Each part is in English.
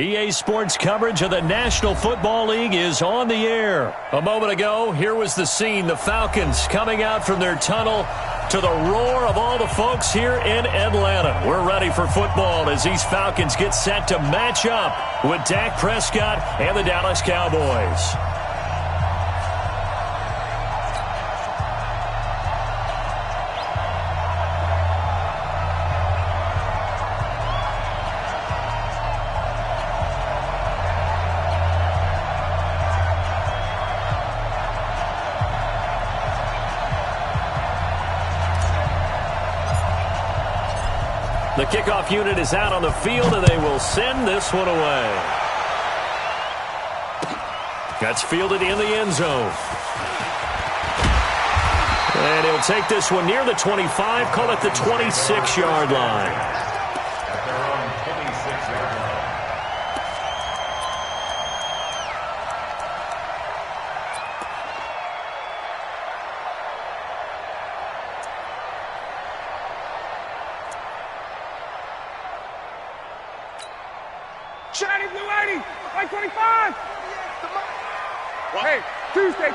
EA Sports coverage of the National Football League is on the air. A moment ago, here was the scene. The Falcons coming out from their tunnel to the roar of all the folks here in Atlanta. We're ready for football as these Falcons get set to match up with Dak Prescott and the Dallas Cowboys. The kickoff unit is out on the field, and they will send this one away. That's fielded in the end zone. And he'll take this one near the 25, call it the 26-yard line. Like 25. Hey, Tuesday.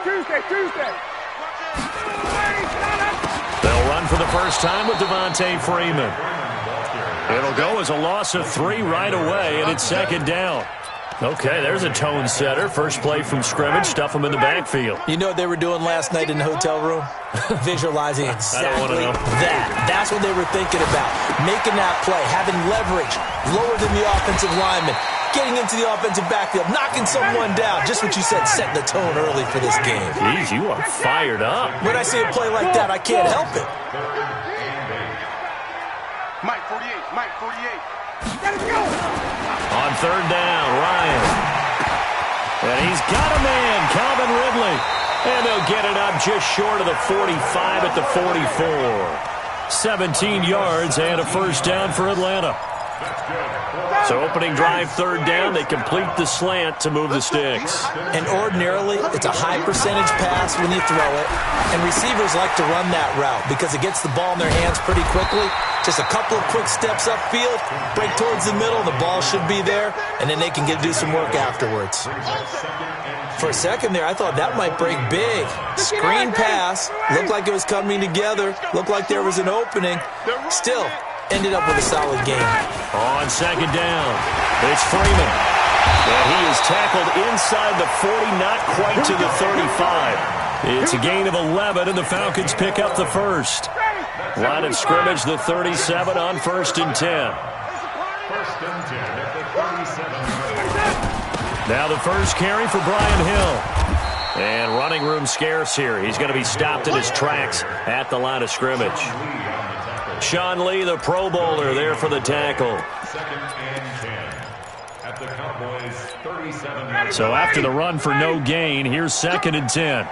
They'll run for the first time with Devontae Freeman. It'll go as a loss of 3 right away, and it's second down. Okay, there's a tone setter. First play from scrimmage, stuff them in the backfield. You know what they were doing last night in the hotel room? Visualizing exactly that. That's what they were thinking about. Making that play, having leverage, lower than the offensive lineman, getting into the offensive backfield, knocking someone down. Just what you said, setting the tone early for this game. Jeez, you are fired up. When I see a play like that, I can't help it. Mike 48. Let's go. On third down, Ryan. And he's got a man, Calvin Ridley. And they'll get it up just short of the 45 at the 44. 17 yards and a first down for Atlanta. So opening drive, third down, they complete the slant to move the sticks. And ordinarily, it's a high percentage pass when you throw it. And receivers like to run that route because it gets the ball in their hands pretty quickly. Just a couple of quick steps upfield, break towards the middle, the ball should be there, and then they can do some work afterwards. For a second there, I thought that might break big. Screen pass, looked like it was coming together, looked like there was an opening. Still, ended up with a solid game. On second down, it's Freeman. And he is tackled inside the 40, not quite to the 35. It's a gain of 11, and the Falcons pick up the first. Line of scrimmage, the 37 on 1st and 10. Now the first carry for Brian Hill. And running room scarce here. He's going to be stopped in his tracks at the line of scrimmage. Sean Lee, the Pro Bowler, there for the tackle. So after the run for no gain, here's 2nd and 10.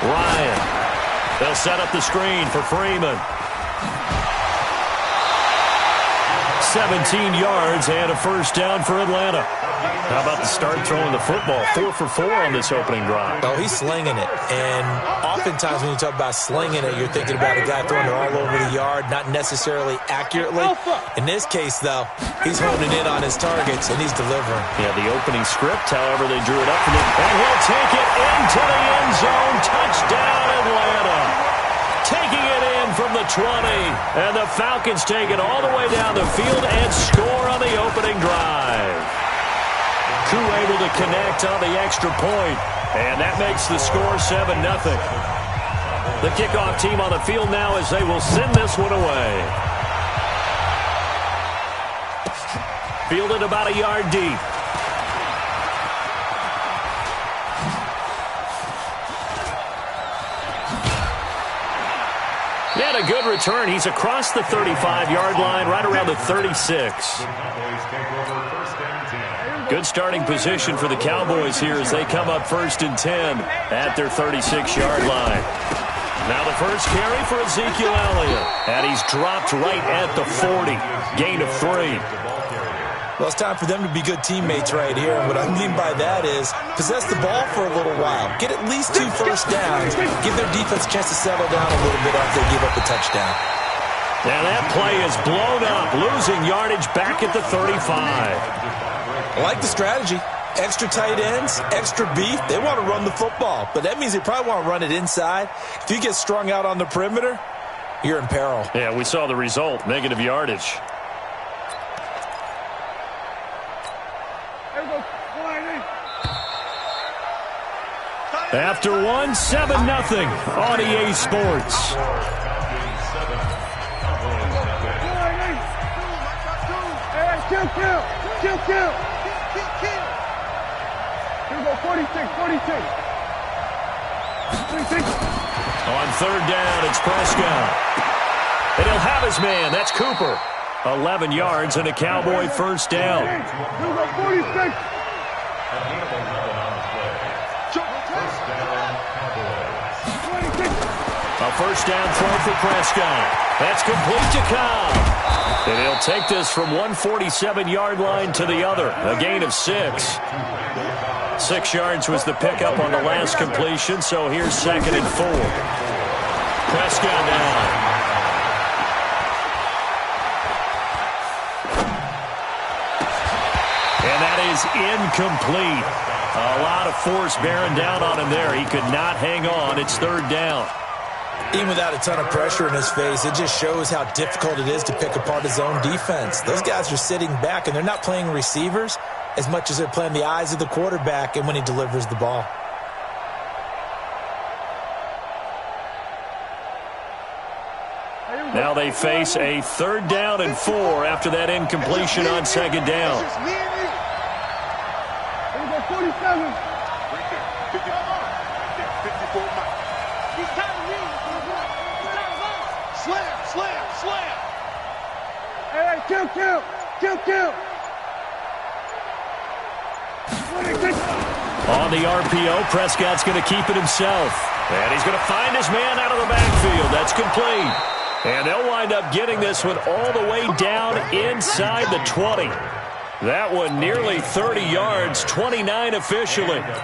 Ryan. They'll set up the screen for Freeman. 17 yards and a first down for Atlanta. How about the start throwing the football? 4 for 4 on this opening drive. Oh, he's slinging it. And oftentimes when you talk about slinging it, you're thinking about a guy throwing it all over the yard, not necessarily accurately. In this case, though, he's honing in on his targets, and he's delivering. Yeah, the opening script, however, they drew it up. And he'll take it into the end zone. Touchdown, Atlanta. Taking it in from the 20. And the Falcons take it all the way down the field and score on the opening drive. Koo able to connect on the extra point, and that makes the score 7-0. The kickoff team on the field now as they will send this one away. Fielded about a yard deep. And a good return. He's across the 35-yard line, right around the 36. Good starting position for the Cowboys here as they come up 1st and 10 at their 36-yard line. Now the first carry for Ezekiel Elliott. And he's dropped right at the 40. Gain of 3. Well, it's time for them to be good teammates right here. And what I mean by that is possess the ball for a little while. Get at least 2 first downs. Give their defense a chance to settle down a little bit after they give up a touchdown. And that play is blown up, losing yardage back at the 35. I like the strategy. Extra tight ends, extra beef. They want to run the football, but that means they probably want to run it inside. If you get strung out on the perimeter, you're in peril. Yeah, we saw the result, negative yardage. After one, 7-0 on EA Sports. Kill. Here we go, 46. On third down, it's Prescott. And he'll have his man. That's Cooper. 11 yards and a Cowboy first down. Here we go, 46. A first down throw for Prescott. That's complete to Cobb. And he'll take this from 147-yard line to the other. A gain of 6. 6 yards was the pickup on the last completion, so here's 2nd and 4. Prescott down. And that is incomplete. A lot of force bearing down on him there. He could not hang on. It's 3rd down. Even without a ton of pressure in his face, it just shows how difficult it is to pick apart his own defense. Those guys are sitting back, and they're not playing receivers as much as they're playing the eyes of the quarterback and when he delivers the ball. Now they face a 3rd down and 4 after that incompletion on 2nd down. Here we go, 47. Slam. Hey, kill. 26. On the RPO, Prescott's going to keep it himself. And he's going to find his man out of the backfield. That's complete. And they'll wind up getting this one all the way down inside the 20. That one nearly 30 yards, 29 officially. Mike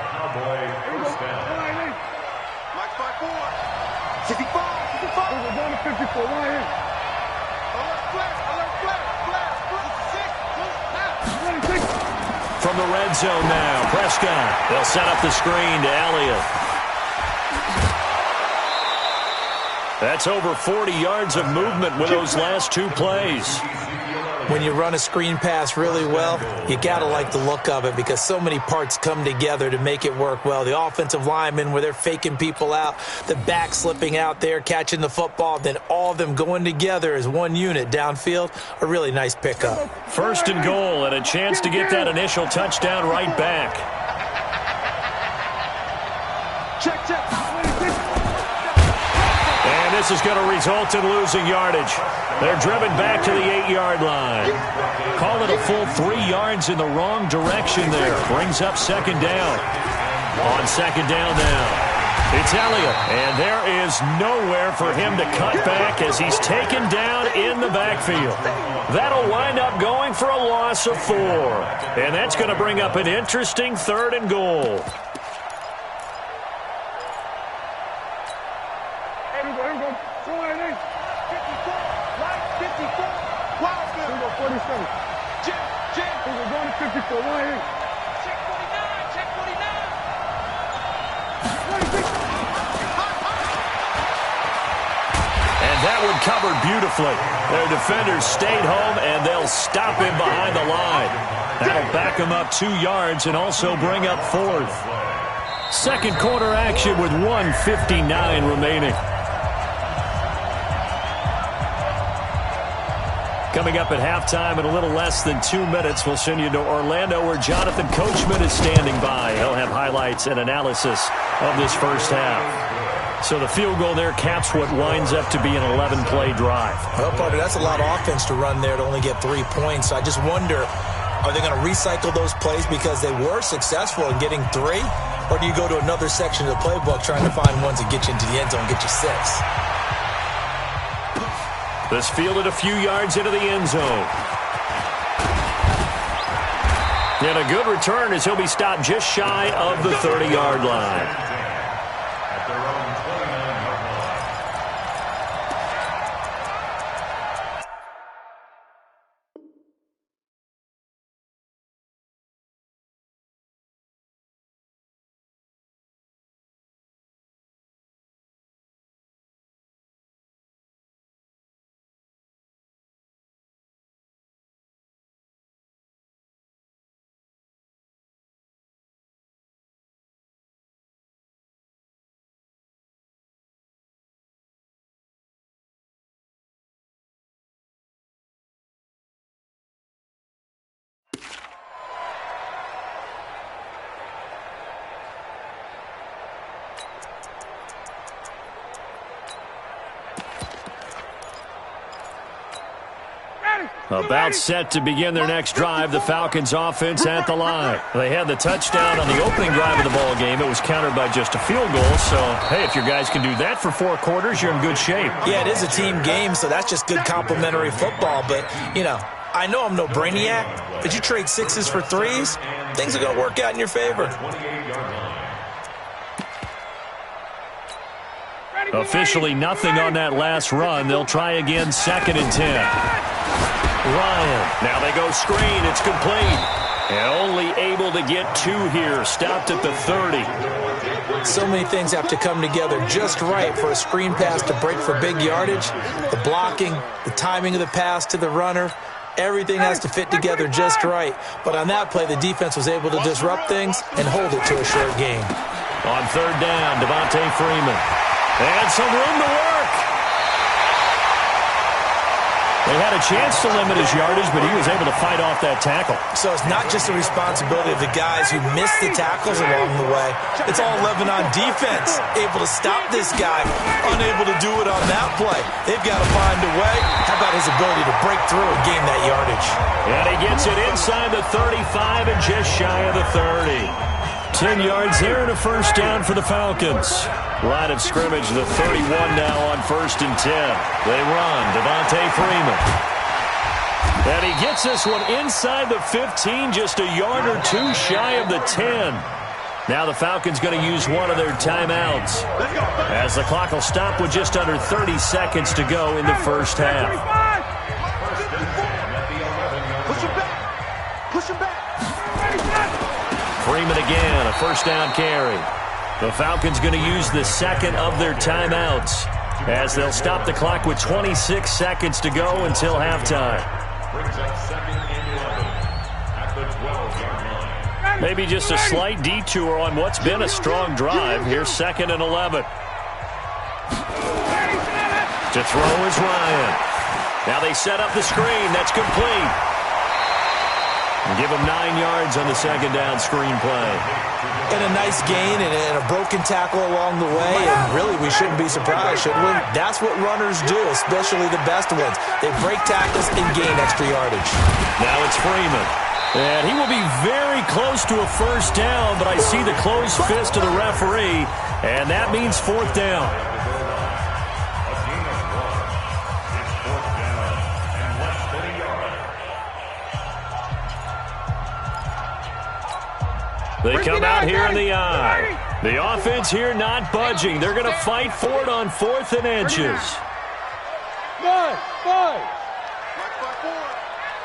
5-4. 65. We're going to 54. Right here. From the red zone now, Prescott. They'll set up the screen to Elliott. That's over 40 yards of movement with those last 2 plays. When you run a screen pass really well, you got to like the look of it because so many parts come together to make it work well. The offensive linemen, where they're faking people out, the back slipping out there, catching the football, then all of them going together as one unit downfield, a really nice pickup. 1st and goal and a chance to get that initial touchdown right back. Check. And this is going to result in losing yardage. They're driven back to the 8-yard line. Call it a full 3 yards in the wrong direction there. Brings up 2nd down. On 2nd down now, it's Elliott. And there is nowhere for him to cut back as he's taken down in the backfield. That'll wind up going for a loss of 4. And that's going to bring up an interesting 3rd and goal. Here we go. 48. 54. Right, 54. Wow, here we go, 47. Jim. We're going to 54. Right here. Check 49. 26. And that one covered beautifully. Their defenders stayed home, and they'll stop him behind the line. That'll back him up 2 yards and also bring up 4th. 2nd quarter action with 1:59 remaining. Coming up at halftime in a little less than 2 minutes, we'll send you to Orlando where Jonathan Coachman is standing by. He'll have highlights and analysis of this first half. So the field goal there caps what winds up to be an 11-play drive. Well, partner, that's a lot of offense to run there to only get 3 points. So I just wonder, are they going to recycle those plays because they were successful in getting 3? Or do you go to another section of the playbook trying to find ones that get you into the end zone and get you 6? This fielded a few yards into the end zone. And a good return as he'll be stopped just shy of the 30-yard line. About set to begin their next drive, the Falcons offense at the line. They had the touchdown on the opening drive of the ball game. It was countered by just a field goal. So, hey, if your guys can do that for 4 quarters, you're in good shape. Yeah, it is a team game, so that's just good complimentary football. But, you know, I know I'm no brainiac, but you trade 6s for 3s, things are going to work out in your favor. Officially nothing on that last run. They'll try again, 2nd and 10. Ryan. Now they go screen. It's complete. And only able to get 2 here. Stopped at the 30. So many things have to come together just right for a screen pass to break for big yardage. The blocking, the timing of the pass to the runner, everything has to fit together just right. But on that play, the defense was able to disrupt things and hold it to a short game. On 3rd down, Devontae Freeman. And some room to work. They had a chance to limit his yardage, but he was able to fight off that tackle. So it's not just the responsibility of the guys who missed the tackles along the way. It's all Lebanon defense, able to stop this guy, unable to do it on that play. They've got to find a way. How about his ability to break through and gain that yardage? And he gets it inside the 35 and just shy of the 30. 10 yards there and a 1st down for the Falcons. Line of scrimmage, the 31 now on 1st and 10. They run, Devontae Freeman. And he gets this one inside the 15, just a yard or 2 shy of the 10. Now the Falcons going to use one of their timeouts, as the clock will stop with just under 30 seconds to go in the first half. Push him back. Freeman again, a 1st down carry. The Falcons going to use the 2nd of their timeouts, as they'll stop the clock with 26 seconds to go until halftime. Maybe just a slight detour on what's been a strong drive. Here's 2nd and 11. To throw is Ryan. Now they set up the screen. That's complete. And give him 9 yards on the 2nd down screen play. And a nice gain and a broken tackle along the way. And really, we shouldn't be surprised, should we? That's what runners do, especially the best ones. They break tackles and gain extra yardage. Now it's Freeman. And he will be very close to a 1st down, but I see the closed fist of the referee, and that means 4th down. They come out here in the eye. The offense here not budging. They're going to fight for it on 4th and inches. 5.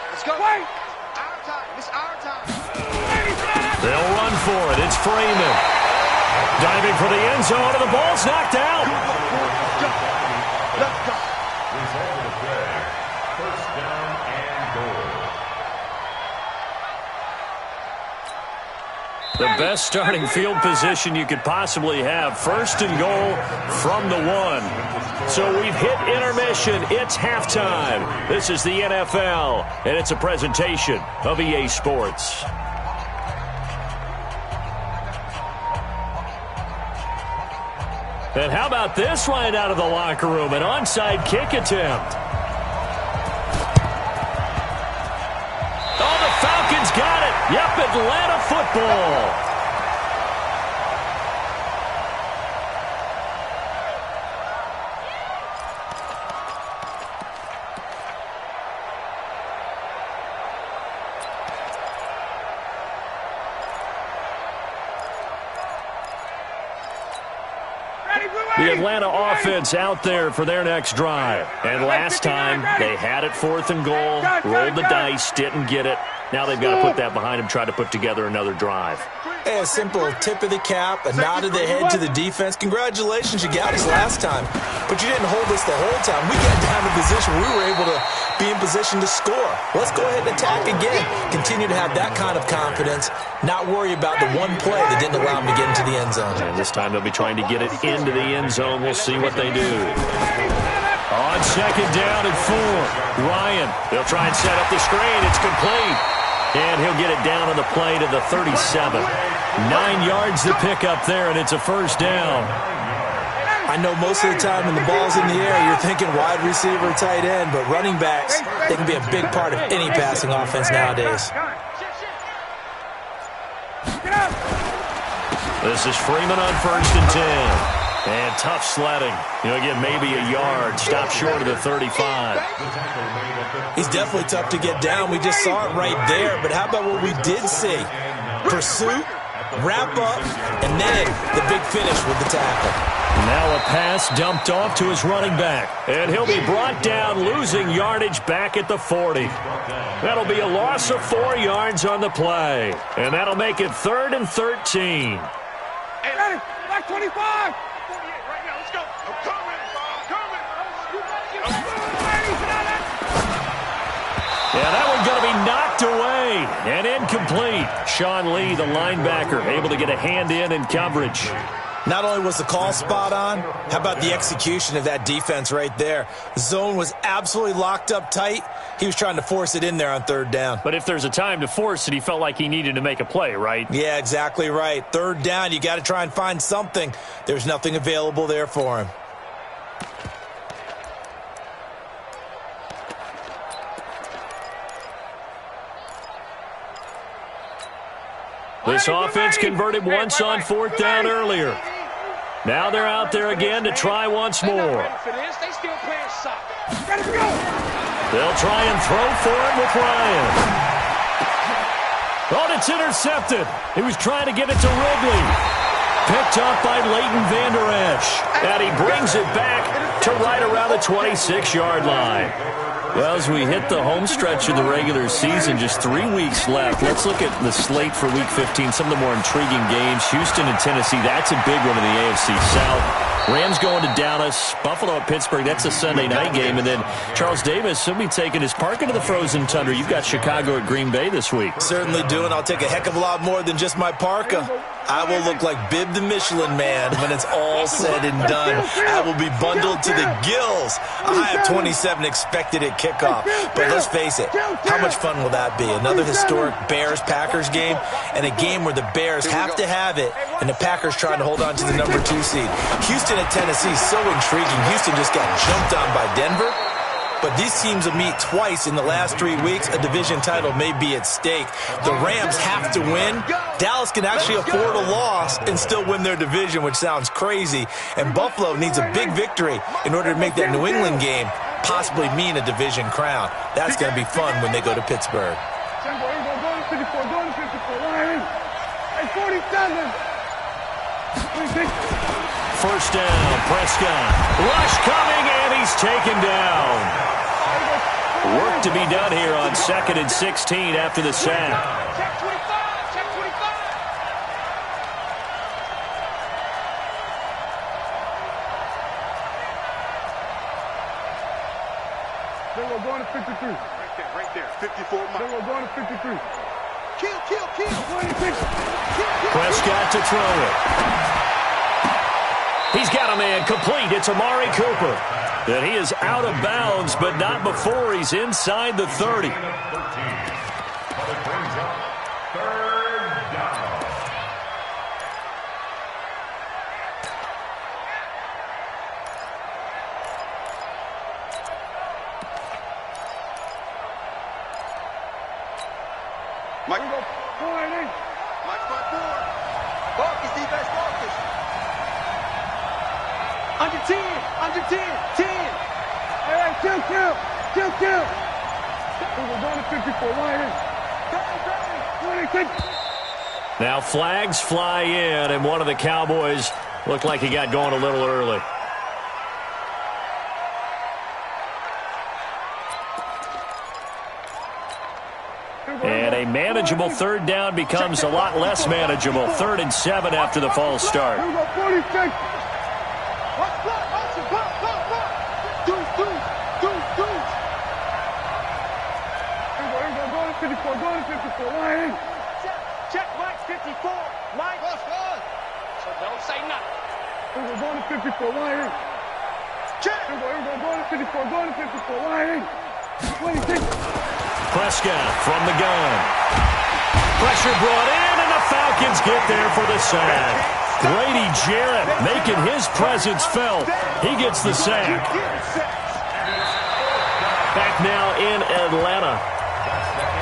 Let's go. Wait. Our time. It's our time. They'll run for it. It's Freeman. Diving for the end zone, and the ball's knocked out. Let's go. The best starting field position you could possibly have. 1st and goal from the 1. So we've hit intermission. It's halftime. This is the NFL, and it's a presentation of EA Sports. And how about this right out of the locker room? An onside kick attempt. Oh, the Falcons got it. Yep, Atlanta football. The Atlanta offense out there for their next drive. And last time, they had it 4th and goal, rolled the dice, didn't get it. Now they've got to put that behind them, try to put together another drive. Hey, a simple tip of the cap, a nod of the head to the defense. Congratulations, you got us last time. But you didn't hold us the whole time. We got down to position where we were able to be in position to score. Let's go ahead and attack again. Continue to have that kind of confidence, not worry about the one play that didn't allow them to get into the end zone. And this time they'll be trying to get it into the end zone. We'll see what they do. On 2nd down and 4, Ryan. They'll try and set up the screen. It's complete. And he'll get it down on the play to the 37. 9 yards to pick up there, and it's a 1st down. I I know most of the time when the ball's in the air, you're thinking wide receiver, tight end, but running backs, they can be a big part of any passing offense nowadays. This is Freeman on 1st and 10. And tough sledding. He'll get maybe a yard. Stop short of the 35. He's definitely tough to get down. We just saw it right there. But how about what we did see? Pursuit, wrap up, and then the big finish with the tackle. Now a pass dumped off to his running back. And he'll be brought down, losing yardage back at the 40. That'll be a loss of 4 yards on the play. And that'll make it 3rd and 13. Hey, back 25. Yeah, that one's going to be knocked away and incomplete. Sean Lee, the linebacker, able to get a hand in coverage. Not only was the call spot on, how about the execution of that defense right there? The zone was absolutely locked up tight. He was trying to force it in there on 3rd down. But if there's a time to force it, he felt like he needed to make a play, right? Yeah, exactly right. 3rd down, you got to try and find something. There's nothing available there for him. This offense converted once on 4th down earlier. Now they're out there again to try once more. They'll try and throw for it with Ryan. Oh, it's intercepted. He was trying to get it to Ridley. Picked up by Leighton Vander Esch. And he brings it back to right around the 26-yard line. Well, as we hit the home stretch of the regular season, just 3 weeks left. Let's look at the slate for Week 15, some of the more intriguing games. Houston and Tennessee, that's a big one in the AFC South. Rams going to Dallas, Buffalo at Pittsburgh, that's a Sunday night game. And then Charles Davis, he'll be taking his parka to the frozen tundra. You've got Chicago at Green Bay this week. Certainly do, and I'll take a heck of a lot more than just my parka. I will look like Bib the Michelin Man when it's all said and done. I will be bundled to the gills. I have 27 expected at kickoff. But let's face it, how much fun will that be? Another historic Bears-Packers game, and a game where the Bears have to have it, and the Packers trying to hold on to the number 2 seed. Houston at Tennessee is so intriguing. Houston just got jumped on by Denver. But these teams will meet twice in the last 3 weeks. A division title may be at stake. The Rams have to win. Dallas can actually afford a loss and still win their division, which sounds crazy. And Buffalo needs a big victory in order to make that New England game possibly mean a division crown. That's going to be fun when they go to Pittsburgh. 1st down, Prescott. Rush coming, and he's taken down. Work to be done here on 2nd and 16 after the sack. Check 25, check 25. Then we're going to 53. Right there, 54. Then we're going to 53. Kill. 26. Prescott to throw it. He's got a man complete. It's Amari Cooper. And he is out of bounds, but not before he's inside the 30. Mike, go 4-8. Mike, front 4. Focus, defense, focus. Under 10, 10. Hey, kill. We're going to 54, 26. Now flags fly in, and one of the Cowboys looked like he got going a little early. And a manageable 3rd down becomes a lot less manageable. 3rd and 7 after the false start. Here we go, 46. Going to 54. Check Mike 54. Mike. So don't say nothing. We're going to 54. Check. Here we go. Going to 54. Going to 54. 26. Prescott from the gun. Pressure brought in, and the Falcons get there for the sack. Grady Jarrett making his presence felt. He gets the sack. Back now in Atlanta.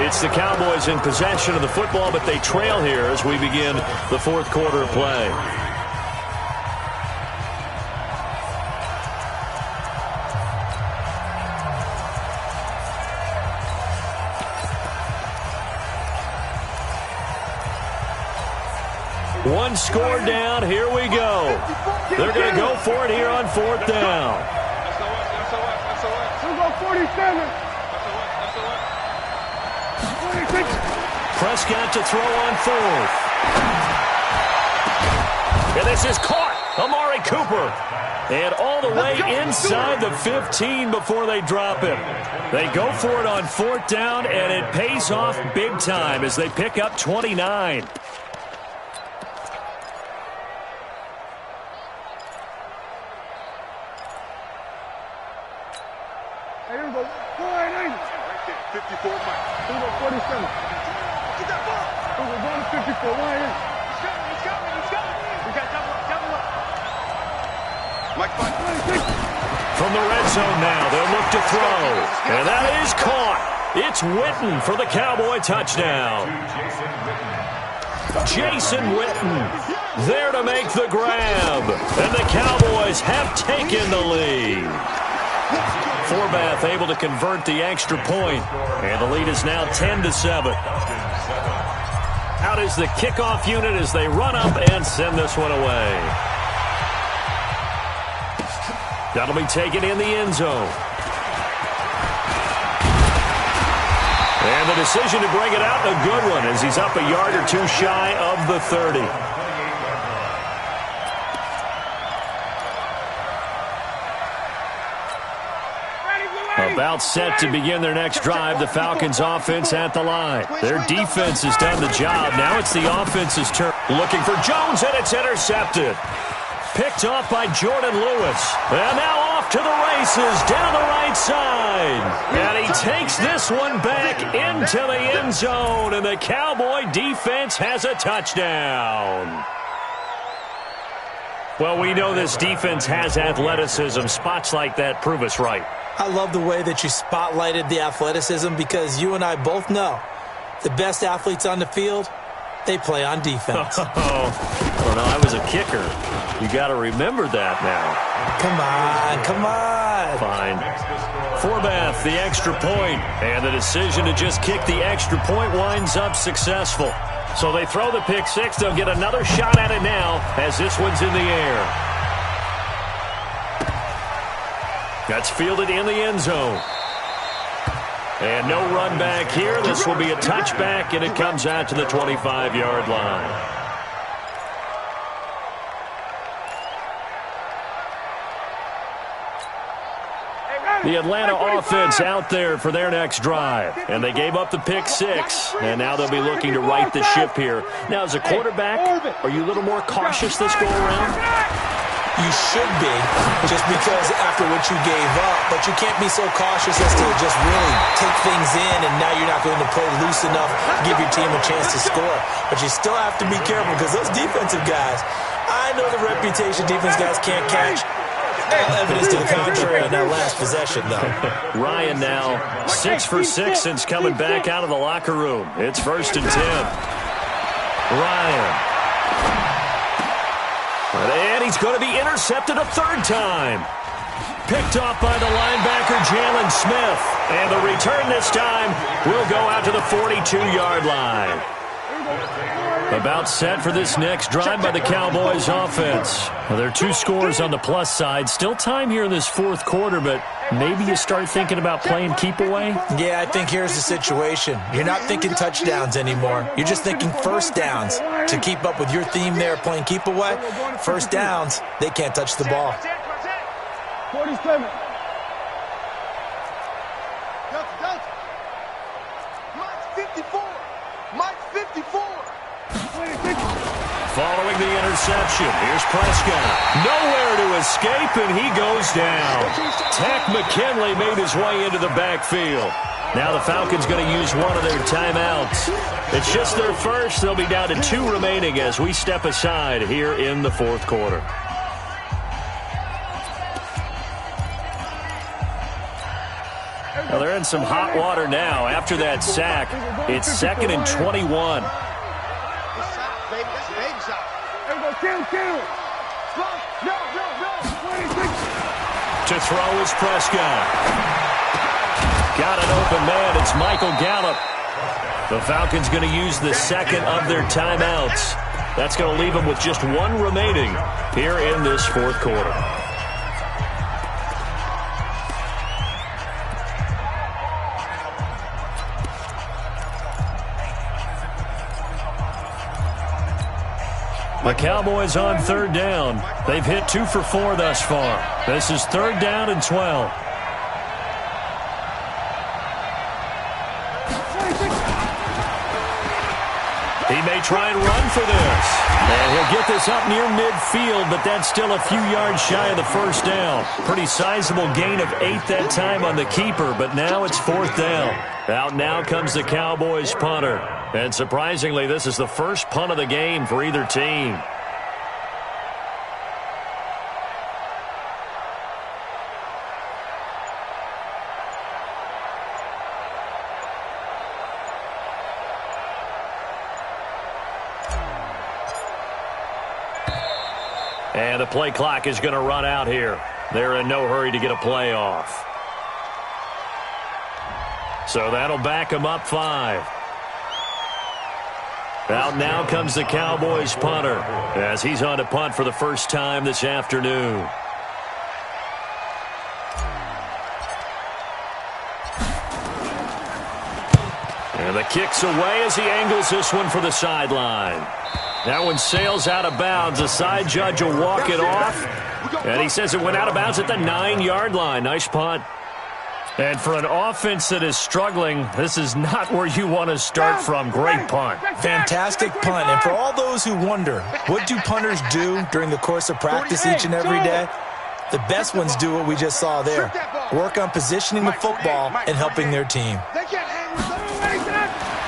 It's the Cowboys in possession of the football, but they trail here as we begin the fourth quarter of play. One score down. Here we go. They're going to go for it here on fourth down. We'll go 47. Prescott to throw on fourth. And this is caught. Amari Cooper. And all the way inside the 15 before they drop him. They go for it on fourth down, and it pays off big time as they pick up 29. Here we go. 54, Mike. Here we go, 47. Get that ball. Here we go, down to 54. Why in? He's coming. We got double up. Mike, 26. From the red zone now, they'll look to throw. And that is caught. It's Witten for the Cowboy touchdown. Jason Witten there to make the grab. And the Cowboys have taken the lead. Forbath able to convert the extra point, and the lead is now 10-7. Out is the kickoff unit as they run up and send this one away. That'll be taken in the end zone. And the decision to bring it out, a good one, as he's up a yard or two shy of the 30. About set to begin their next drive, the Falcons offense at the line. Their defense has done the job. Now it's the offense's turn. Looking for Jones, and it's intercepted. Picked off by Jordan Lewis. And now off to the races down the right side. And he takes this one back into the end zone, and the Cowboy defense has a touchdown. Well, we know this defense has athleticism. Spots like that prove us right. I love the way that you spotlighted the athleticism because you and I both know the best athletes on the field, they play on defense. Oh, I don't know. I was a kicker. You got to remember that now. Come on. Fine. Forbath, the extra point, and the decision to just kick the extra point winds up successful. So they throw the pick six. They'll get another shot at it now as this one's in the air. That's fielded in the end zone. And no run back here. This will be a touchback, and it comes out to the 25-yard line. The Atlanta offense out there for their next drive. And they gave up the pick six, and now they'll be looking to right the ship here. Now, as a quarterback, are you a little more cautious this go-around? You should be, just because after what you gave up, but you can't be so cautious as to just really take things in, and now you're not going to play loose enough to give your team a chance to score. But you still have to be careful because those defensive guys, I know the reputation defense guys can't catch. All evidence to the contrary in that last possession, though. Ryan now 6 for 6 since coming back out of the locker room. It's 1st and 10. Ryan. And he's going to be intercepted a third time. Picked off by the linebacker, Jalen Smith. And the return this time will go out to the 42-yard line. About set for this next drive by the Cowboys offense. Well, there are 2 scores on the plus side. Still time here in this fourth quarter, but maybe you start thinking about playing keep away? Yeah, I think here's the situation. You're not thinking touchdowns anymore. You're just thinking first downs. To keep up with your theme there, playing keep away, first downs, they can't touch the ball. 47. Mike's 54. Following the interception, here's Prescott. Nowhere to escape, and he goes down. Tack McKinley made his way into the backfield. Now the Falcons going to use one of their timeouts. It's just their first. They'll be down to 2 remaining as we step aside here in the fourth quarter. Well, they're in some hot water now. After that sack, it's 2nd and 21. To throw is Prescott. Got an open man. It's Michael Gallup. The Falcons going to use the second of their timeouts. That's going to leave them with just 1 remaining here in this fourth quarter. The Cowboys on 3rd down. They've hit 2 for 4 thus far. This is 3rd down and 12. He may try and run for this. And he'll get this up near midfield, but that's still a few yards shy of the first down. Pretty sizable gain of 8 that time on the keeper, but now it's 4th down. Out now comes the Cowboys punter. And surprisingly, this is the first punt of the game for either team. And the play clock is going to run out here. They're in no hurry to get a play off. So that'll back them up 5. Out now comes the Cowboys punter as he's on to punt for the first time this afternoon. And the kick's away as he angles this one for the sideline. That one sails out of bounds. The side judge will walk it off. And he says it went out of bounds at the 9-yard line. Nice punt. And for an offense that is struggling, this is not where you want to start from. Great punt. Fantastic punt. And for all those who wonder, what do punters do during the course of practice each and every day? The best ones do what we just saw there. Work on positioning the football and helping their team.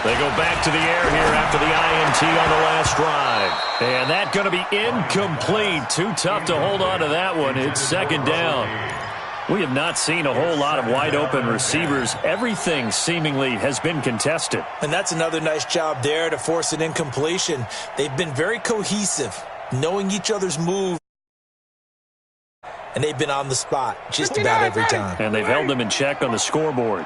They go back to the air here after the INT on the last drive. And that's going to be incomplete. Too tough to hold on to that one. It's 2nd down. We have not seen a whole lot of wide-open receivers. Everything seemingly has been contested. And that's another nice job there to force an incompletion. They've been very cohesive, knowing each other's moves. And they've been on the spot just about every time. And they've held them in check on the scoreboard.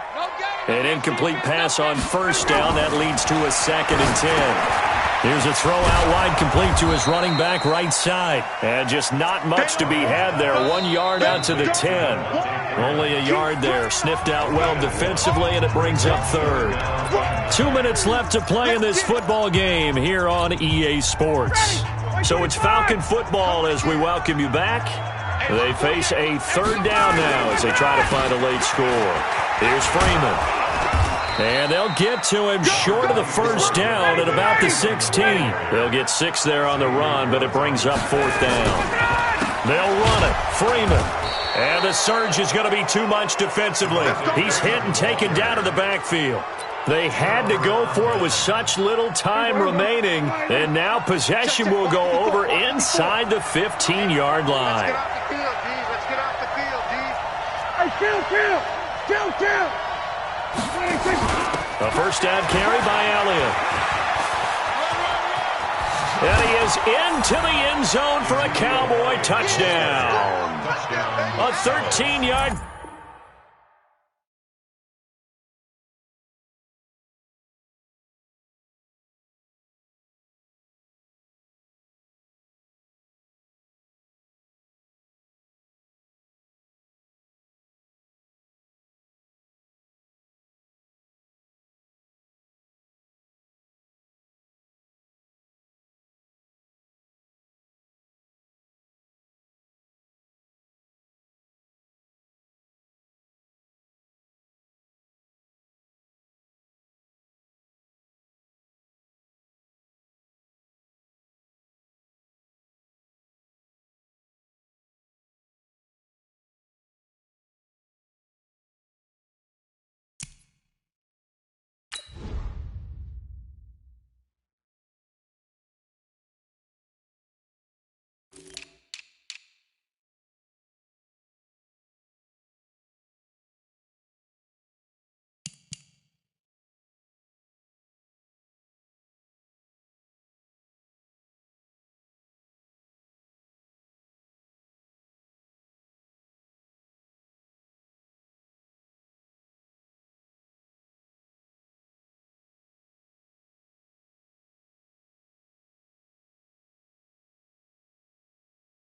An incomplete pass on 1st down. That leads to a 2nd and 10. Here's a throw out wide, complete to his running back right side. And just not much to be had there. 1 yard out to the 10. Only a yard there. Sniffed out well defensively, and it brings up 3rd. 2 minutes left to play in this football game here on EA Sports. So it's Falcon football as we welcome you back. They face a 3rd down now as they try to find a late score. Here's Freeman. And they'll get to him short of the first down at about the 16. They'll get 6 there on the run, but it brings up 4th down. They'll run it. Freeman. And the surge is going to be too much defensively. He's hit and taken down to the backfield. They had to go for it with such little time remaining. And now possession will go over inside the 15-yard line. Let's get off the field, D. Hey, kill. A first down carry by Elliott. And he is into the end zone for a Cowboy touchdown. A 13-yard